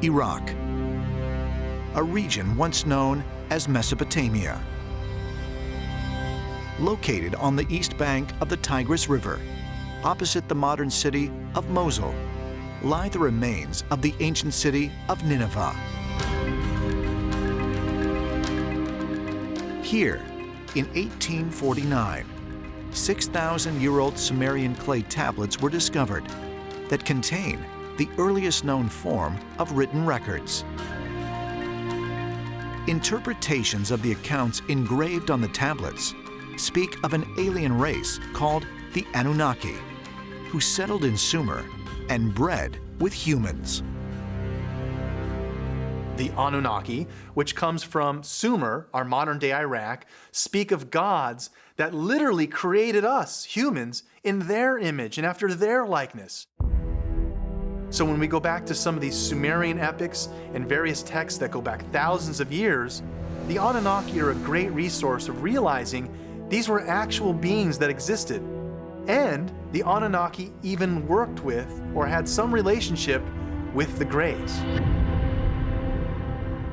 Iraq, a region once known as Mesopotamia. Located on the east bank of the Tigris River, opposite the modern city of Mosul, lie the remains of the ancient city of Nineveh. Here, in 1849, 6,000-year-old Sumerian clay tablets were discovered that contain the earliest known form of written records. Interpretations of the accounts engraved on the tablets speak of an alien race called the Anunnaki, who settled in Sumer and bred with humans. The Anunnaki, which comes from Sumer, our modern-day Iraq, speak of gods that literally created us, humans, in their image and after their likeness. So when we go back to some of these Sumerian epics and various texts that go back thousands of years, the Anunnaki are a great resource of realizing these were actual beings that existed. And the Anunnaki even worked with or had some relationship with the Greys.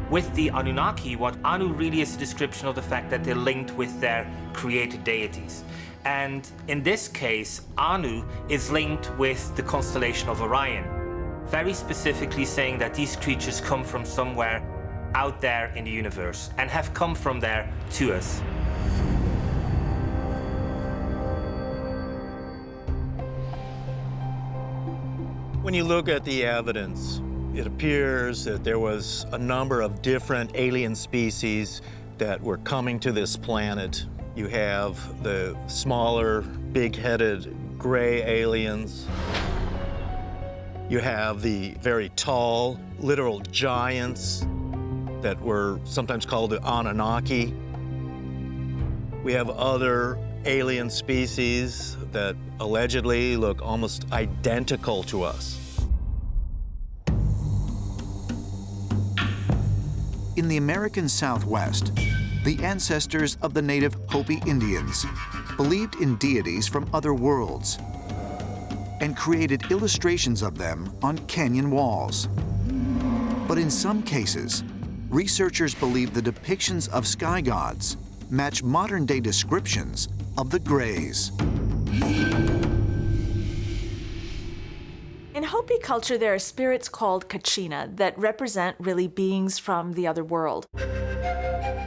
With the Anunnaki, what Anu really is a description of the fact that they're linked with their created deities. And in this case, Anu is linked with the constellation of Orion, very specifically saying that these creatures come from somewhere out there in the universe and have come from there to us. When you look at the evidence, it appears that there was a number of different alien species that were coming to this planet. You have the smaller, big-headed gray aliens. You have the very tall, literal giants that were sometimes called the Anunnaki. We have other alien species that allegedly look almost identical to us. In the American Southwest, the ancestors of the native Hopi Indians believed in deities from other worlds and created illustrations of them on canyon walls. But in some cases, researchers believe the depictions of sky gods match modern-day descriptions of the Greys. In Hopi culture, there are spirits called Kachina that represent really beings from the other world.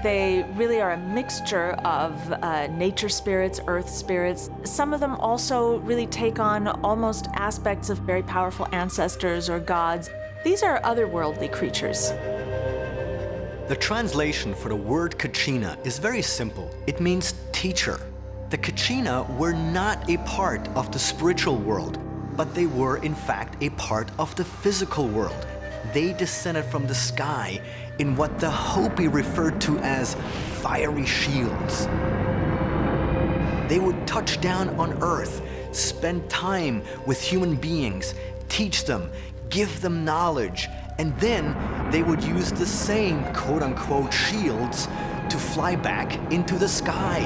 They really are a mixture of nature spirits, earth spirits. Some of them also really take on almost aspects of very powerful ancestors or gods. These are otherworldly creatures. The translation for the word Kachina is very simple. It means teacher. The Kachina were not a part of the spiritual world, but they were in fact a part of the physical world. They descended from the sky in what the Hopi referred to as fiery shields. They would touch down on Earth, spend time with human beings, teach them, give them knowledge, and then they would use the same quote-unquote shields to fly back into the sky.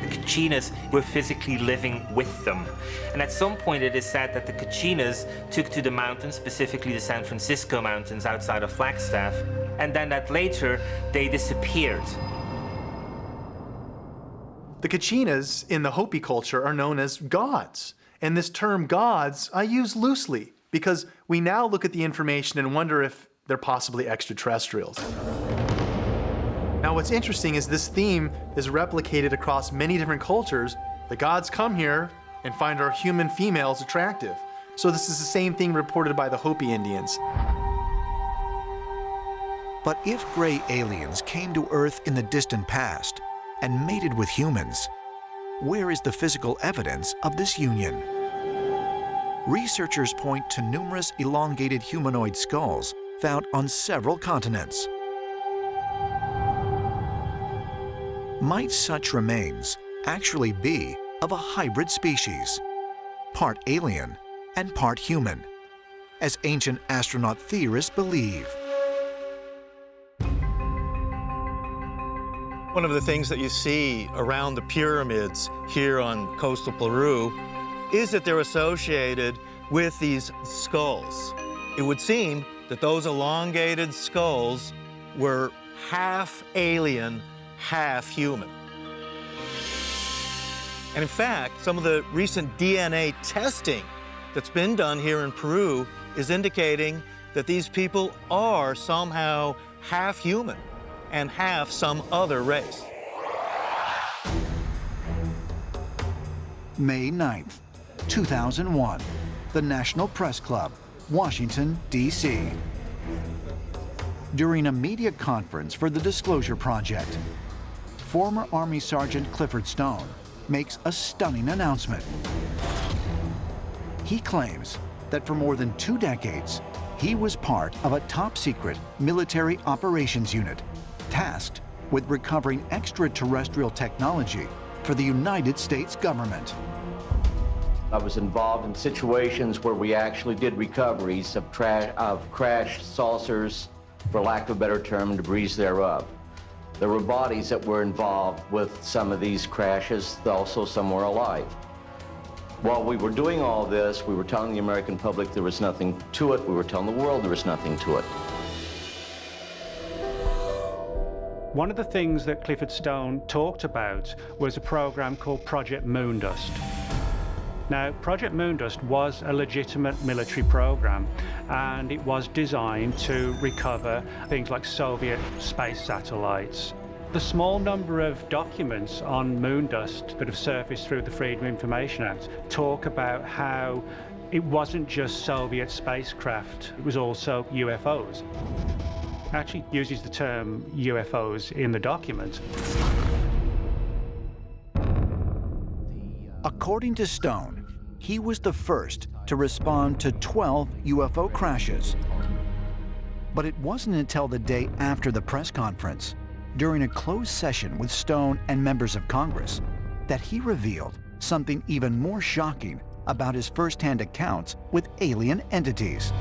Kachinas were physically living with them. And at some point it is said that the Kachinas took to the mountains, specifically the San Francisco Mountains outside of Flagstaff, and then that later they disappeared. The Kachinas in the Hopi culture are known as gods. And this term gods I use loosely because we now look at the information and wonder if they're possibly extraterrestrials. Now what's interesting is this theme is replicated across many different cultures. The gods come here and find our human females attractive. So this is the same thing reported by the Hopi Indians. But if gray aliens came to Earth in the distant past and mated with humans, where is the physical evidence of this union? Researchers point to numerous elongated humanoid skulls found on several continents. Might such remains actually be of a hybrid species, part alien and part human, as ancient astronaut theorists believe? One of the things that you see around the pyramids here on coastal Peru is that they're associated with these skulls. It would seem that those elongated skulls were half alien, half human. And in fact, some of the recent DNA testing that's been done here in Peru is indicating that these people are somehow half human and half some other race. May 9th, 2001, the National Press Club, Washington, D.C. During a media conference for the Disclosure Project, former Army Sergeant Clifford Stone makes a stunning announcement. He claims that for more than 2 decades, he was part of a top-secret military operations unit tasked with recovering extraterrestrial technology for the United States government. I was involved in situations where we actually did recoveries of crashed saucers, for lack of a better term, debris thereof. There were bodies that were involved with some of these crashes, also some were alive. While we were doing all this, we were telling the American public there was nothing to it. We were telling the world there was nothing to it. One of the things that Clifford Stone talked about was a program called Project Moondust. Now, Project Moondust was a legitimate military program, and it was designed to recover things like Soviet space satellites. The small number of documents on Moondust that have surfaced through the Freedom of Information Act talk about how it wasn't just Soviet spacecraft, it was also UFOs. It actually uses the term UFOs in the document. According to Stone, he was the first to respond to 12 UFO crashes. But it wasn't until the day after the press conference, during a closed session with Stone and members of Congress, that he revealed something even more shocking about his first-hand accounts with alien entities.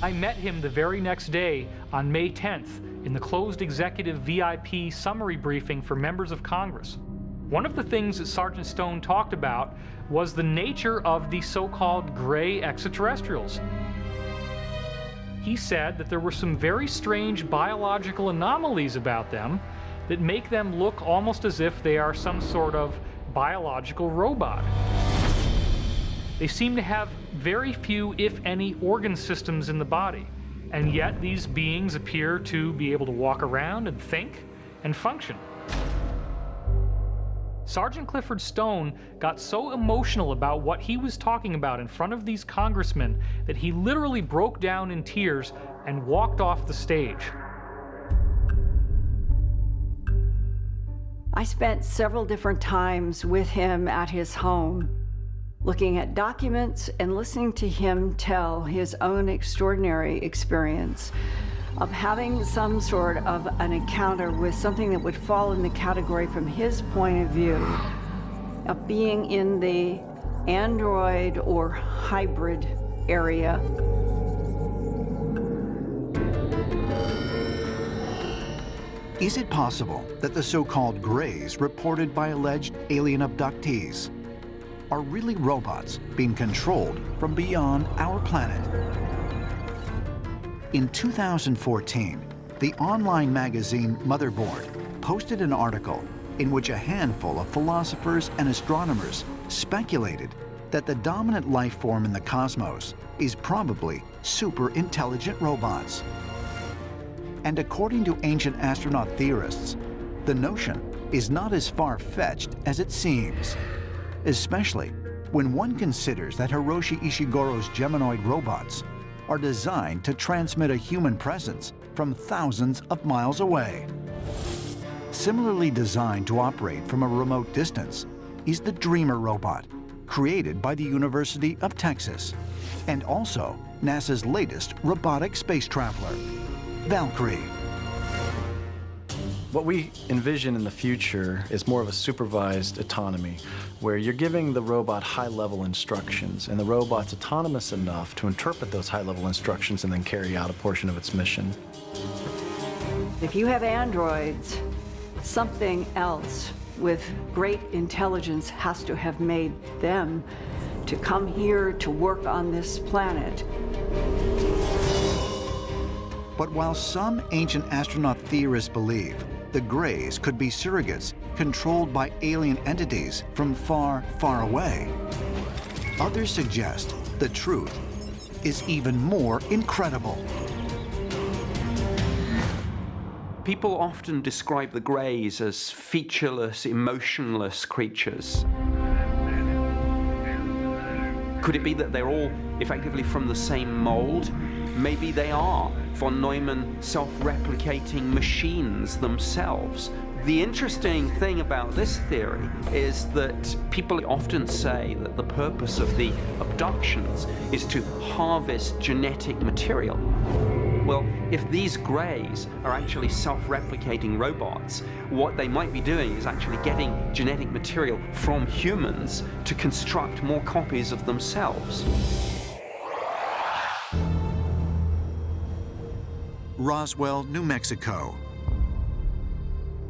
I met him the very next day on May 10th in the closed executive VIP summary briefing for members of Congress. One of the things that Sergeant Stone talked about was the nature of the so-called gray extraterrestrials. He said that there were some very strange biological anomalies about them that make them look almost as if they are some sort of biological robot. They seem to have very few, if any, organ systems in the body, and yet these beings appear to be able to walk around and think and function. Sergeant Clifford Stone got so emotional about what he was talking about in front of these congressmen that he literally broke down in tears and walked off the stage. I spent several different times with him at his home, looking at documents and listening to him tell his own extraordinary experience of having some sort of an encounter with something that would fall in the category, from his point of view, of being in the android or hybrid area. Is it possible that the so-called Greys reported by alleged alien abductees are really robots being controlled from beyond our planet? In 2014, the online magazine Motherboard posted an article in which a handful of philosophers and astronomers speculated that the dominant life form in the cosmos is probably super intelligent robots. And according to ancient astronaut theorists, the notion is not as far-fetched as it seems, especially when one considers that Hiroshi Ishiguro's Geminoid robots are designed to transmit a human presence from thousands of miles away. Similarly designed to operate from a remote distance is the Dreamer robot, created by the University of Texas, and also NASA's latest robotic space traveler, Valkyrie. What we envision in the future is more of a supervised autonomy, where you're giving the robot high-level instructions, and the robot's autonomous enough to interpret those high-level instructions and then carry out a portion of its mission. If you have androids, something else with great intelligence has to have made them to come here to work on this planet. But while some ancient astronaut theorists believe the Greys could be surrogates controlled by alien entities from far, far away, others suggest the truth is even more incredible. People often describe the Greys as featureless, emotionless creatures. Could it be that they're all effectively from the same mold? Maybe they are von Neumann self-replicating machines themselves. The interesting thing about this theory is that people often say that the purpose of the abductions is to harvest genetic material. Well, if these Greys are actually self-replicating robots, what they might be doing is actually getting genetic material from humans to construct more copies of themselves. Roswell, New Mexico,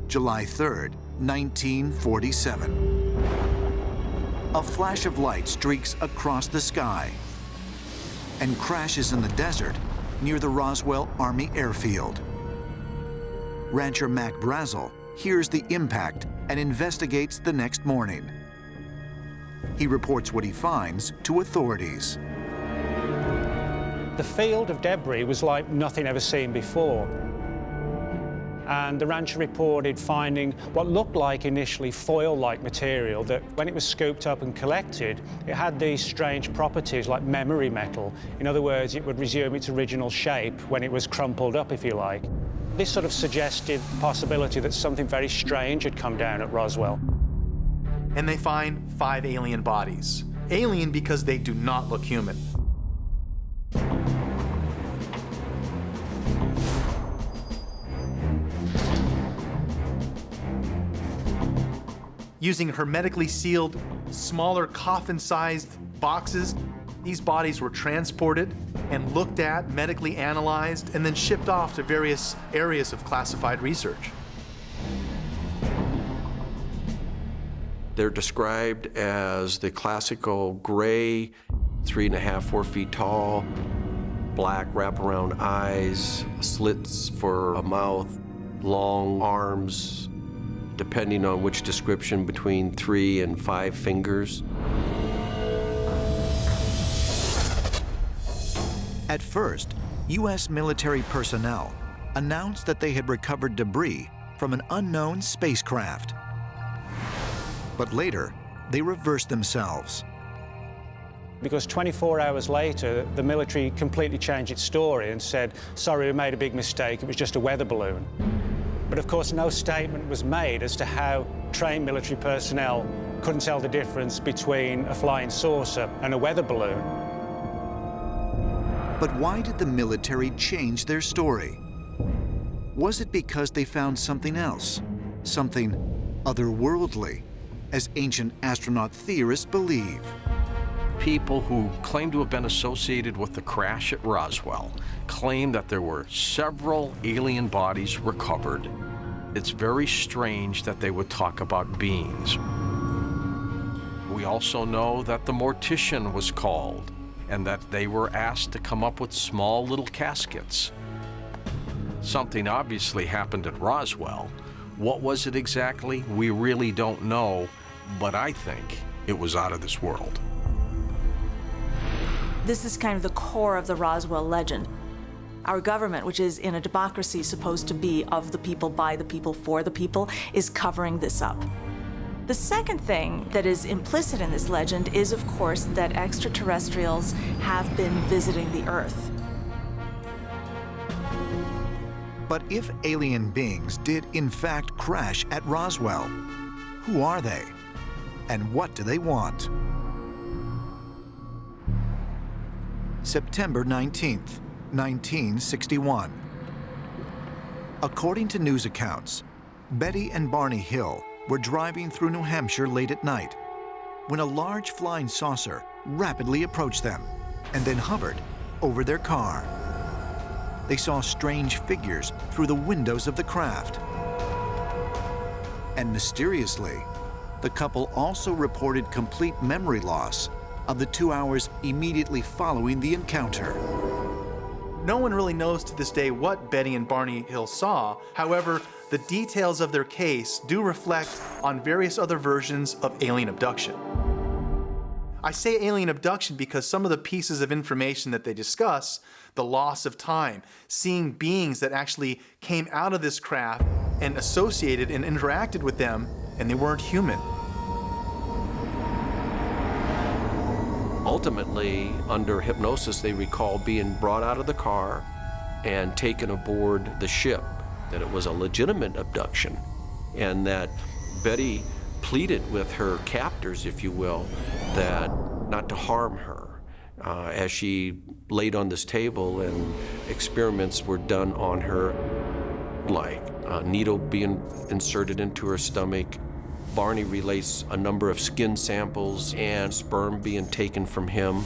July 3rd, 1947. A flash of light streaks across the sky and crashes in the desert near the Roswell Army Airfield. Rancher Mac Brazel hears the impact and investigates the next morning. He reports what he finds to authorities. The field of debris was like nothing ever seen before. And the rancher reported finding what looked like initially foil-like material that, when it was scooped up and collected, it had these strange properties like memory metal. In other words, it would resume its original shape when it was crumpled up, if you like. This sort of suggested the possibility that something very strange had come down at Roswell. And they find 5 alien bodies. Alien because they do not look human. Using hermetically sealed, smaller coffin-sized boxes, these bodies were transported and looked at, medically analyzed, and then shipped off to various areas of classified research. They're described as the classical gray, 3.5, 4 feet tall, black wraparound eyes, slits for a mouth, long arms, depending on which description, between 3 and 5 fingers. At first, U.S. military personnel announced that they had recovered debris from an unknown spacecraft. But later, they reversed themselves. Because 24 hours later, the military completely changed its story and said, sorry, we made a big mistake, it was just a weather balloon. But of course, no statement was made as to how trained military personnel couldn't tell the difference between a flying saucer and a weather balloon. But why did the military change their story? Was it because they found something else, something otherworldly, as ancient astronaut theorists believe? People who claim to have been associated with the crash at Roswell claim that there were several alien bodies recovered. It's very strange that they would talk about beings. We also know that the mortician was called and that they were asked to come up with small little caskets. Something obviously happened at Roswell. What was it exactly? We really don't know, but I think it was out of this world. This is kind of the core of the Roswell legend. Our government, which is in a democracy supposed to be of the people, by the people, for the people, is covering this up. The second thing that is implicit in this legend is, of course, that extraterrestrials have been visiting the Earth. But if alien beings did in fact crash at Roswell, who are they? And what do they want? September 19th, 1961. According to news accounts, Betty and Barney Hill were driving through New Hampshire late at night when a large flying saucer rapidly approached them and then hovered over their car. They saw strange figures through the windows of the craft. And mysteriously, the couple also reported complete memory loss of the 2 hours immediately following the encounter. No one really knows to this day what Betty and Barney Hill saw. However, the details of their case do reflect on various other versions of alien abduction. I say alien abduction because some of the pieces of information that they discuss, the loss of time, seeing beings that actually came out of this craft and associated and interacted with them, and they weren't human. Ultimately, under hypnosis, they recall being brought out of the car and taken aboard the ship, that it was a legitimate abduction, and that Betty pleaded with her captors, if you will, that not to harm her as she laid on this table and experiments were done on her, like a needle being inserted into her stomach. Barney relates a number of skin samples and sperm being taken from him.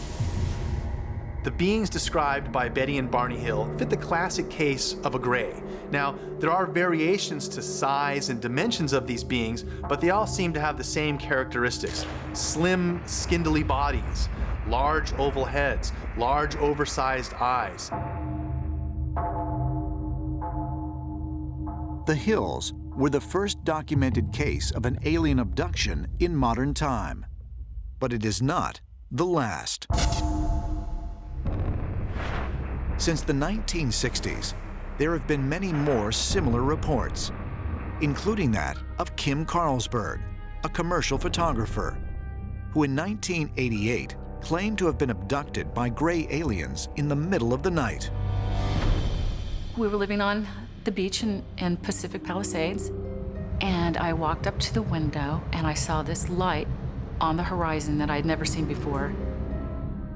The beings described by Betty and Barney Hill fit the classic case of a gray. Now, there are variations to size and dimensions of these beings, but they all seem to have the same characteristics. Slim, skindly bodies, large oval heads, large oversized eyes. The Hills were the first documented case of an alien abduction in modern time. But it is not the last. Since the 1960s, there have been many more similar reports, including that of Kim Carlsberg, a commercial photographer, who in 1988 claimed to have been abducted by gray aliens in the middle of the night. We were living on the beach in Pacific Palisades, and I walked up to the window and I saw this light on the horizon that I'd never seen before.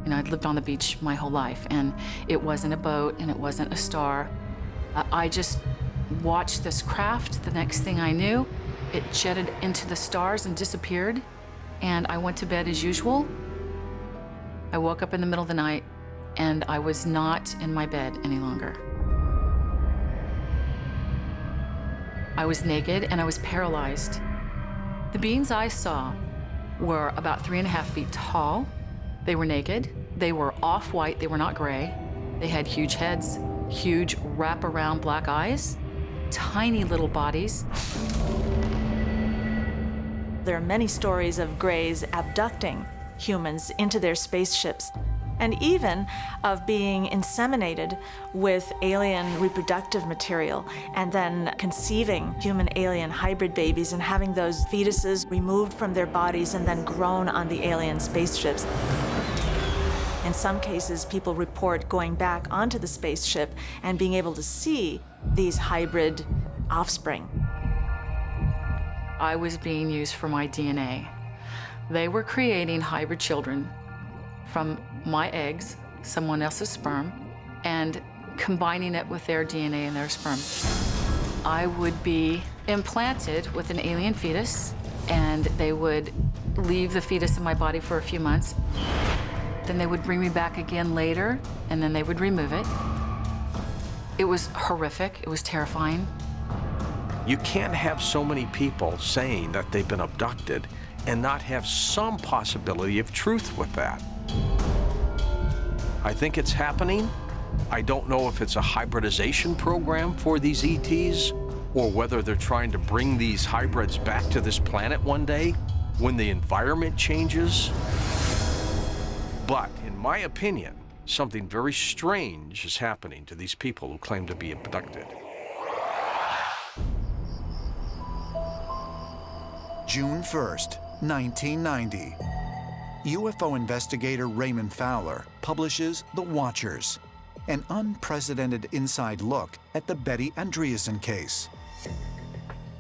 You know, I'd lived on the beach my whole life, and it wasn't a boat and it wasn't a star. I just watched this craft. The next thing I knew, it jetted into the stars and disappeared, and I went to bed as usual. I woke up in the middle of the night and I was not in my bed any longer. I was naked and I was paralyzed. The beings I saw were about 3.5 feet tall. They were naked. They were off-white. They were not gray. They had huge heads, huge wrap-around black eyes, tiny little bodies. There are many stories of grays abducting humans into their spaceships, and even of being inseminated with alien reproductive material and then conceiving human-alien hybrid babies and having those fetuses removed from their bodies and then grown on the alien spaceships. In some cases, people report going back onto the spaceship and being able to see these hybrid offspring. I was being used for my DNA. They were creating hybrid children from my eggs, someone else's sperm, and combining it with their DNA and their sperm. I would be implanted with an alien fetus, and they would leave the fetus in my body for a few months. Then they would bring me back again later, and then they would remove it. It was horrific. It was terrifying. You can't have so many people saying that they've been abducted and not have some possibility of truth with that. I think it's happening. I don't know if it's a hybridization program for these ETs or whether they're trying to bring these hybrids back to this planet one day when the environment changes. But in my opinion, something very strange is happening to these people who claim to be abducted. June 1st, 1990. UFO investigator Raymond Fowler publishes The Watchers, an unprecedented inside look at the Betty Andreasson case.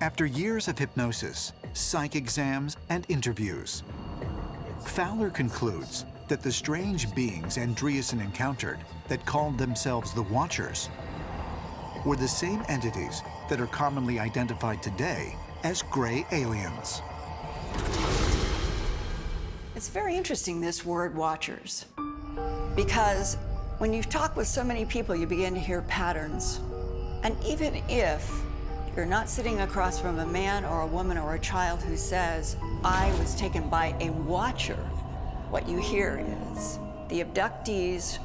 After years of hypnosis, psych exams, and interviews, Fowler concludes that the strange beings Andreasson encountered that called themselves the Watchers were the same entities that are commonly identified today as gray aliens. It's very interesting, this word watchers, because when you talk with so many people, you begin to hear patterns. And even if you're not sitting across from a man or a woman or a child who says, I was taken by a watcher, What you hear is the abductees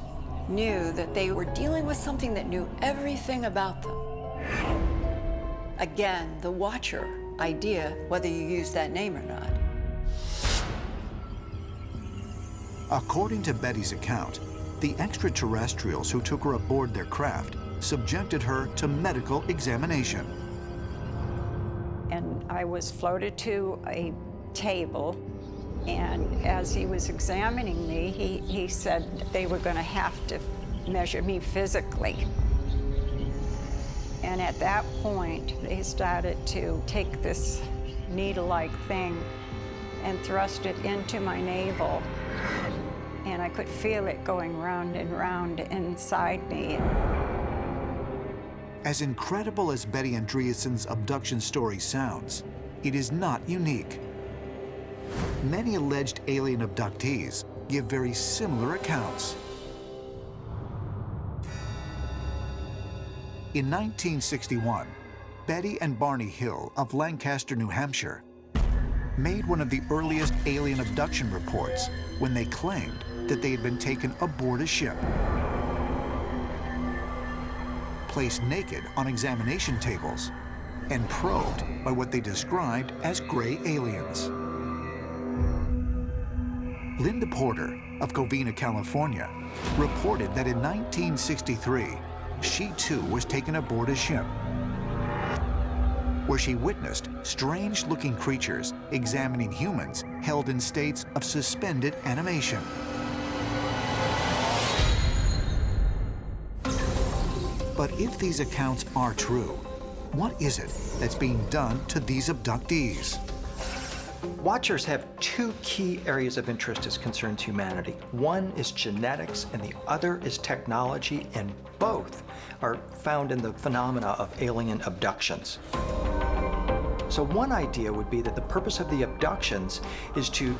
knew that they were dealing with something that knew everything about them. Again, the Watcher idea, whether you use that name or not. According to Betty's account, the extraterrestrials who took her aboard their craft subjected her to medical examination. And I was floated to a table, and as he was examining me, he said they were going to have to measure me physically. And at that point, they started to take this needle-like thing and thrust it into my navel. And I could feel it going round and round inside me. As incredible as Betty Andreasen's abduction story sounds, it is not unique. Many alleged alien abductees give very similar accounts. In 1961, Betty and Barney Hill of Lancaster, New Hampshire, made one of the earliest alien abduction reports when they claimed that they had been taken aboard a ship, placed naked on examination tables, and probed by what they described as gray aliens. Linda Porter of Covina, California, reported that in 1963, she too was taken aboard a ship, where she witnessed strange-looking creatures examining humans held in states of suspended animation. But if these accounts are true, what is it that's being done to these abductees? Watchers have two key areas of interest as concerns humanity. One is genetics and the other is technology, and both are found in the phenomena of alien abductions. So one idea would be that the purpose of the abductions is to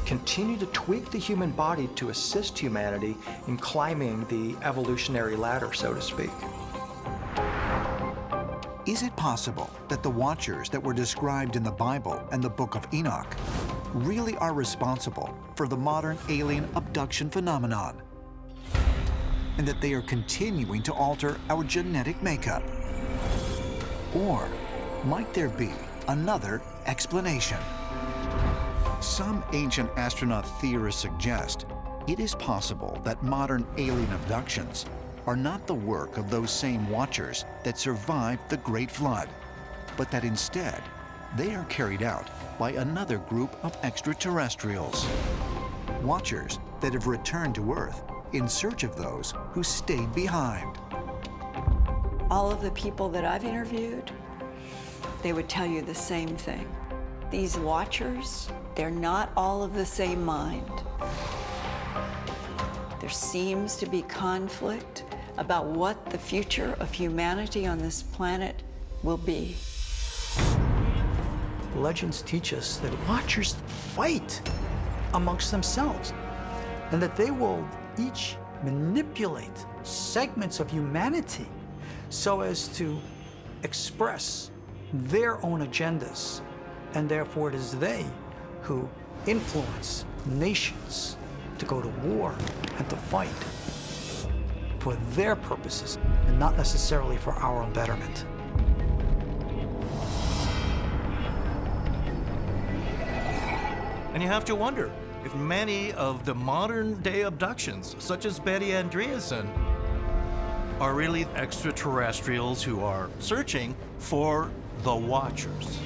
continue to tweak the human body to assist humanity in climbing the evolutionary ladder, so to speak. Is it possible that the Watchers that were described in the Bible and the Book of Enoch really are responsible for the modern alien abduction phenomenon, and that they are continuing to alter our genetic makeup? Or might there be another explanation? Some ancient astronaut theorists suggest it is possible that modern alien abductions are not the work of those same Watchers that survived the Great Flood, but that instead they are carried out by another group of extraterrestrials. Watchers that have returned to Earth in search of those who stayed behind. All of the people that I've interviewed, they would tell you the same thing. These Watchers, they're not all of the same mind. There seems to be conflict about what the future of humanity on this planet will be. Legends teach us that Watchers fight amongst themselves, and that they will each manipulate segments of humanity so as to express their own agendas, and therefore it is they who influence nations to go to war and to fight for their purposes and not necessarily for our own betterment. And you have to wonder if many of the modern-day abductions, such as Betty Andreasen, are really extraterrestrials who are searching for the Watchers.